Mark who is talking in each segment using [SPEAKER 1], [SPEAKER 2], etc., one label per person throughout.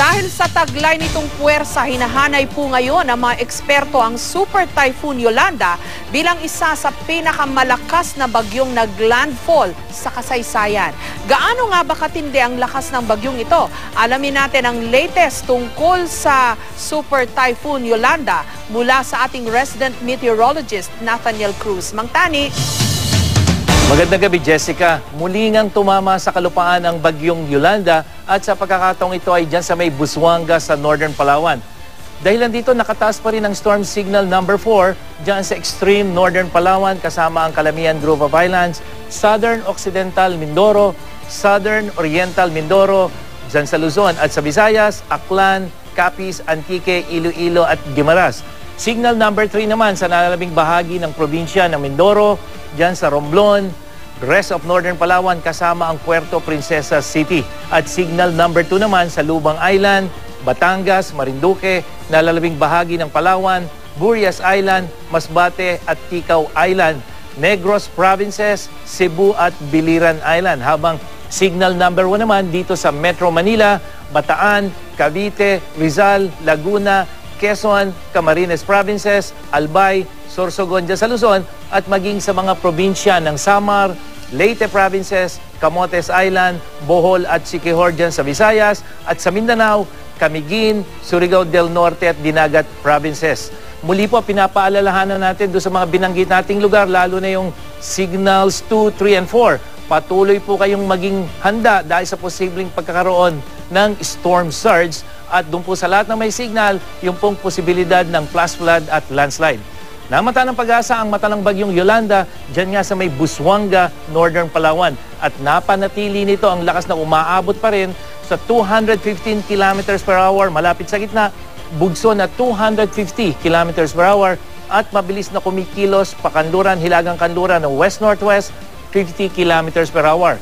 [SPEAKER 1] Dahil sa taglay nitong puwersa, hinahanay po ngayon ng mga eksperto ang Super Typhoon Yolanda bilang isa sa pinakamalakas na bagyong naglandfall sa kasaysayan. Gaano nga ba katindi ang lakas ng bagyong ito? Alamin natin ang latest tungkol sa Super Typhoon Yolanda mula sa ating resident meteorologist Nathaniel Cruz. Mang Tani.
[SPEAKER 2] Magandang gabi, Jessica. Muli ngang tumama sa kalupaan ang bagyong Yolanda at sa pagkakataong ito ay dyan sa may Busuanga sa Northern Palawan. Dahil dito nakataas pa rin ang storm signal number 4 dyan sa extreme Northern Palawan kasama ang Calamian Group of Islands, Southern Occidental Mindoro, Southern Oriental Mindoro, dyan sa Luzon at sa Visayas, Aklan, Capiz, Antique, Iloilo at Guimaras. Signal number 3 naman sa nalalabing bahagi ng probinsya ng Mindoro, dyan sa Romblon, rest of Northern Palawan kasama ang Puerto Princesa City. At signal number 2 naman sa Lubang Island, Batangas, Marinduque, nalalabing bahagi ng Palawan, Burias Island, Masbate at Ticao Island, Negros Provinces, Cebu at Biliran Island. Habang signal number 1 naman dito sa Metro Manila, Bataan, Cavite, Rizal, Laguna, Quezon, Camarines Provinces, Albay, Sorsogon dyan sa Luzon at maging sa mga probinsya ng Samar, Leyte Provinces, Camotes Island, Bohol at Siquijor dyan sa Visayas at sa Mindanao, Camiguin, Surigao del Norte at Dinagat Provinces. Muli po, pinapaalalahanan natin doon sa mga binanggit nating lugar, lalo na yung signals 2, 3, and 4. Patuloy po kayong maging handa dahil sa posibleng pagkakaroon ng storm surge at doon po sa lahat ng may signal, yung pong posibilidad ng flash flood at landslide. Namata ng pag-asa ang mata ng bagyong Yolanda dyan nga sa may Busuanga, Northern Palawan. At napanatili nito ang lakas na umaabot pa rin sa 215 km per hour malapit sa gitna, bugso na 250 km per hour at mabilis na kumikilos pakanluran, hilagang kanluran ng west-northwest 50 km per hour.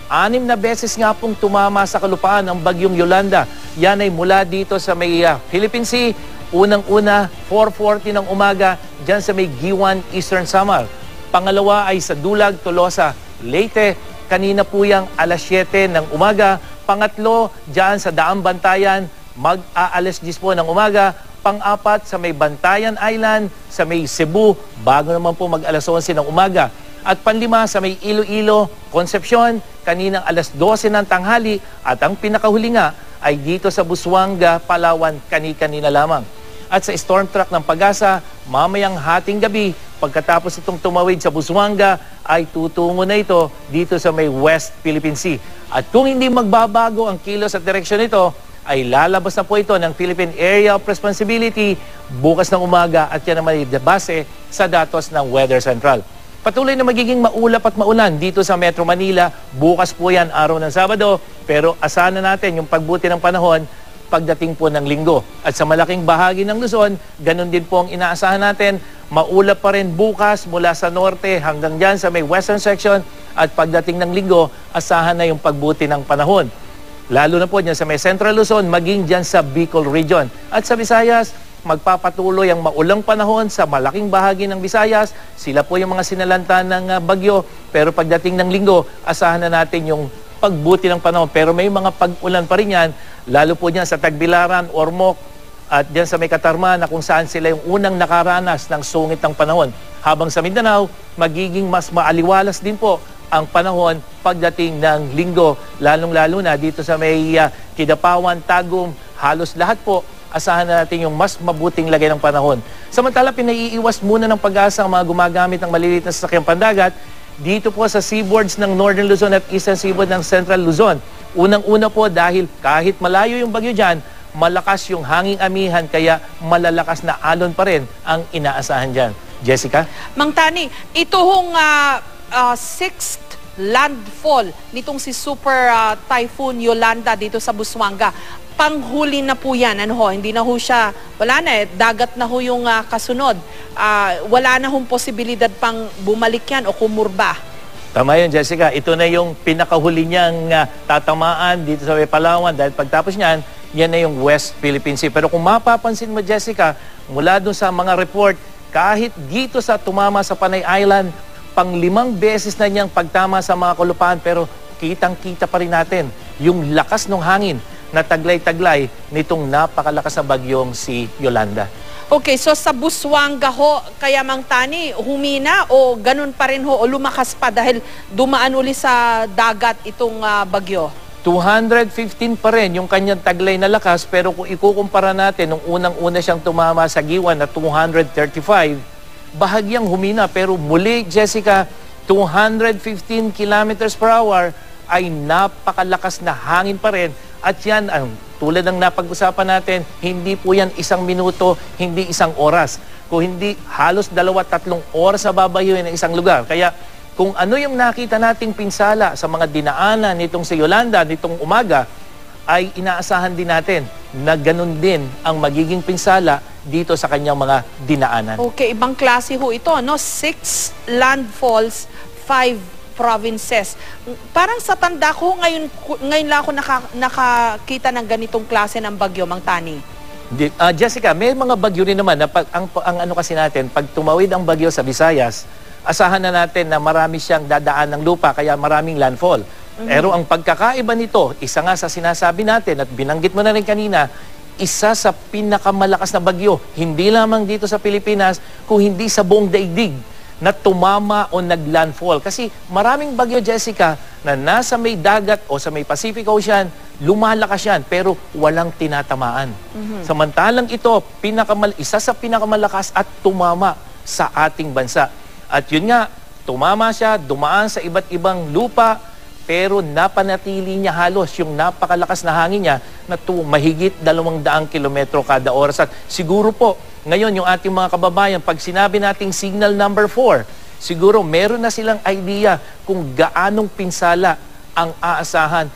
[SPEAKER 2] 6 na beses nga pong tumama sa kalupaan ang bagyong Yolanda. Yan ay mula dito sa may Philippine Sea. Unang-una, 4:40 ng umaga, dyan sa may Giwan, Eastern Samar. Pangalawa ay sa Dulag, Tolosa, Leyte. Kanina po yung alas 7 ng umaga. Pangatlo, dyan sa Daang Bantayan, mag-aalas 10 po ng umaga. Pang-apat, sa may Bantayan Island, sa may Cebu, bago naman po mag-alas 11 ng umaga. At panlima, sa may Iloilo, Concepcion, kaninang alas 12 ng tanghali. At ang pinakahuli nga ay dito sa Busuanga, Palawan, kani-kanina lamang. At sa storm track ng Pag-asa, mamayang hating gabi, pagkatapos itong tumawid sa Busuanga, ay tutungo na ito dito sa may West Philippine Sea. At kung hindi magbabago ang kilos at direksyon nito, ay lalabas na po ito ng Philippine Area of Responsibility bukas ng umaga at yan naman ay base sa datos ng Weather Central. Patuloy na magiging maulap at maulan dito sa Metro Manila. Bukas po yan, araw ng Sabado. Pero asahan na natin yung pagbuti ng panahon pagdating po ng Linggo. At sa malaking bahagi ng Luzon, ganun din po ang inaasahan natin. Maulap pa rin bukas mula sa norte hanggang dyan sa may western section. At pagdating ng Linggo, asahan na yung pagbuti ng panahon. Lalo na po dyan sa may Central Luzon, maging dyan sa Bicol Region. At sa Visayas, magpapatuloy ang maulang panahon sa malaking bahagi ng Visayas. Sila po yung mga sinalanta ng bagyo. Pero pagdating ng Linggo, asahan na natin yung pagbuti ng panahon. Pero may mga pag-ulan pa rin yan, lalo po dyan sa Tagbilaran, Ormoc, at dyan sa may Katarman na kung saan sila yung unang nakaranas ng sungit ng panahon. Habang sa Mindanao, magiging mas maaliwalas din po ang panahon pagdating ng Linggo. Lalong-lalo na dito sa may Kidapawan, Tagum, halos lahat po asahan na natin yung mas mabuting lagay ng panahon. Samantala, pinaiiwas muna ng Pag-asa ang mga gumagamit ng maliliit na sasakyang pandagat dito po sa seaboards ng Northern Luzon at Eastern Seaboard ng Central Luzon. Unang-una po dahil kahit malayo yung bagyo dyan, malakas yung hanging amihan kaya malalakas na alon pa rin ang inaasahan dyan. Jessica?
[SPEAKER 1] Mang Tani, ito hong 6th landfall nitong si Super Typhoon Yolanda dito sa Busuanga. Panghuli na po yan, hindi na ho siya, wala na dagat na ho yung kasunod. Wala na hong posibilidad pang bumalik yan o kumurba.
[SPEAKER 2] Tama yun, Jessica. Ito na yung pinakahuli niyang tatamaan dito sa Palawan dahil pagtapos niyan, yan na yung West Philippine Sea. Pero kung mapapansin mo, Jessica, mula doon sa mga report, kahit dito sa tumama sa Panay Island, pang 5 beses na niyang pagtama sa mga kalupaan pero kitang-kita pa rin natin yung lakas ng hangin na taglay-taglay nitong napakalakas na bagyong si Yolanda.
[SPEAKER 1] Okay, so sa Busuanga ho, kaya Mang Tani, humina o ganun pa rin ho o lumakas pa dahil dumaan uli sa dagat itong bagyo?
[SPEAKER 2] 215 pa rin yung kanyang taglay na lakas, pero kung ikukumpara natin nung unang-una siyang tumama sa Giwan na 235, bahagyang humina. Pero muli, Jessica, 215 kilometers per hour ay napakalakas na hangin pa rin. At yan, tulad ng napag-usapan natin, hindi po yan 1 minuto, hindi 1 oras. Kung hindi, halos 2-3 oras sa babayuin ng isang lugar. Kaya kung ano yung nakita nating pinsala sa mga dinaanan nitong si Yolanda, nitong umaga, ay inaasahan din natin na ganun din ang magiging pinsala dito sa kanyang mga dinaanan.
[SPEAKER 1] Okay, ibang klase ho ito, no? 6 landfalls, 5 provinces. Parang sa tanda ko, ngayon lang ako nakakita ng ganitong klase ng bagyo, Mang Tani.
[SPEAKER 2] Jessica, may mga bagyo rin naman na ang ano kasi natin, pag tumawid ang bagyo sa Visayas, asahan na natin na marami siyang dadaan ng lupa, kaya maraming landfall. Pero ang pagkakaiba nito, isa nga sa sinasabi natin at binanggit mo na rin kanina, isa sa pinakamalakas na bagyo, hindi lamang dito sa Pilipinas, kung hindi sa buong daigdig, na tumama o naglandfall. Kasi maraming bagyo, Jessica, na nasa may dagat o sa may Pacific Ocean, lumalakas yan, pero walang tinatamaan. Samantalang ito, isa sa pinakamalakas at tumama sa ating bansa. At yun nga, tumama siya, dumaan sa iba't ibang lupa, pero napanatili niya halos yung napakalakas na hangin niya na mahigit 200 kilometro kada oras. At siguro po, ngayon yung ating mga kababayan, pag sinabi nating signal number 4, siguro meron na silang idea kung gaanong pinsala ang aasahan.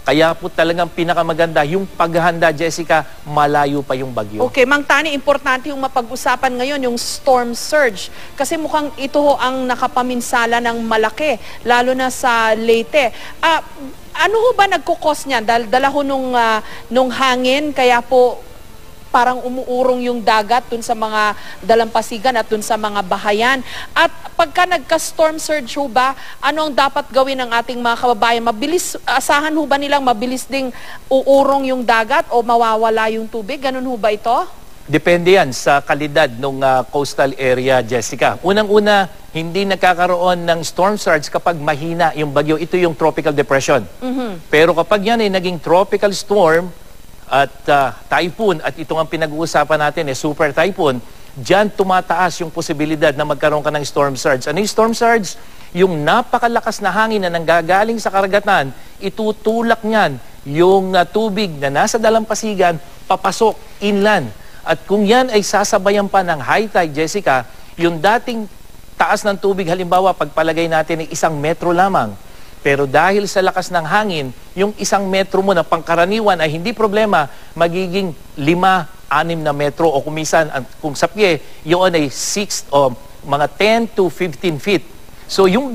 [SPEAKER 2] Kaya po talagang pinakamaganda yung paghahanda, Jessica, malayo pa yung bagyo.
[SPEAKER 1] Okay, Mang Tani, importante yung mapag-usapan ngayon, yung storm surge. Kasi mukhang ito ho ang nakapaminsala ng malaki, lalo na sa Leyte. Ano ho ba nagkukos niyan? Dala ho nung hangin, kaya po parang umuurong yung dagat dun sa mga dalampasigan at dun sa mga bahayan. At pagka nagka-storm surge ho ba, ano ang dapat gawin ng ating mga kababayan? Asahan ho ba nilang mabilis ding uurong yung dagat o mawawala yung tubig? Ganun ho ba ito?
[SPEAKER 2] Depende yan sa kalidad ng coastal area, Jessica. Unang-una, hindi nagkakaroon ng storm surge kapag mahina yung bagyo. Ito yung tropical depression. Pero kapag yan ay naging tropical storm, at typhoon, at ito ang pinag-uusapan natin, super typhoon, dyan tumataas yung posibilidad na magkaroon ka ng storm surge. Ano yung storm surge? Yung napakalakas na hangin na nanggagaling sa karagatan, itutulak niyan yung tubig na nasa dalampasigan papasok inland. At kung yan ay sasabayan pa ng high tide, Jessica, yung dating taas ng tubig, halimbawa, pagpalagay natin ay 1 metro lamang, pero dahil sa lakas ng hangin, yung 1 metro mo na pangkaraniwan ay hindi problema, magiging 5-6 na metro o kumisan, kung sa pie, yun ay 6 o mga 10 to 15 feet. So yung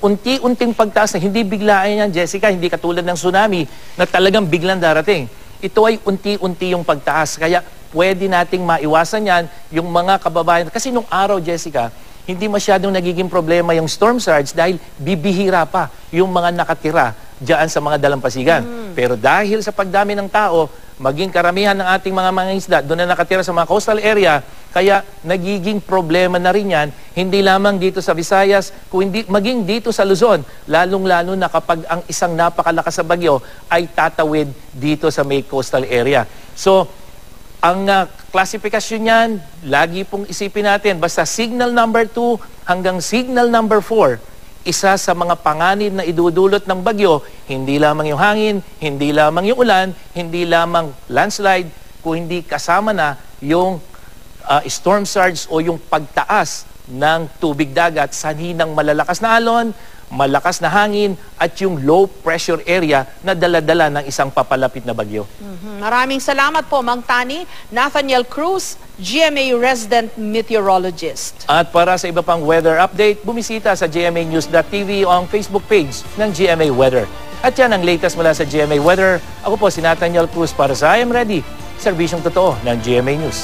[SPEAKER 2] unti-unting pagtaas na hindi biglaan yan, Jessica, hindi katulad ng tsunami na talagang biglang darating. Ito ay unti-unti yung pagtaas. Kaya pwede nating maiwasan yan yung mga kababayan. Kasi nung araw, Jessica, hindi masyadong nagiging problema yung storm surge dahil bibihira pa yung mga nakatira diyan sa mga dalampasigan. Pero dahil sa pagdami ng tao, maging karamihan ng ating mga mangingisda doon na nakatira sa mga coastal area, kaya nagiging problema na rin yan, hindi lamang dito sa Visayas, kundi maging dito sa Luzon, lalong-lalo na kapag ang isang napakalakas na bagyo ay tatawid dito sa may coastal area. So, ang klasifikasyon niyan, lagi pong isipin natin, basta signal number 2 hanggang signal number 4, isa sa mga panganib na idudulot ng bagyo, hindi lamang yung hangin, hindi lamang yung ulan, hindi lamang landslide, kung hindi kasama na yung storm surge o yung pagtaas ng tubig dagat, sanhi ng malalakas na alon, malakas na hangin at yung low pressure area na dala-dala ng isang papalapit na bagyo.
[SPEAKER 1] Maraming salamat po, Mang Tani. Nathaniel Cruz, GMA Resident Meteorologist.
[SPEAKER 2] At para sa iba pang weather update, bumisita sa gmanews.tv o ang Facebook page ng GMA Weather. At yan ang latest mula sa GMA Weather. Ako po si Nathaniel Cruz para sa I Am Ready, serbisyong totoo ng GMA News.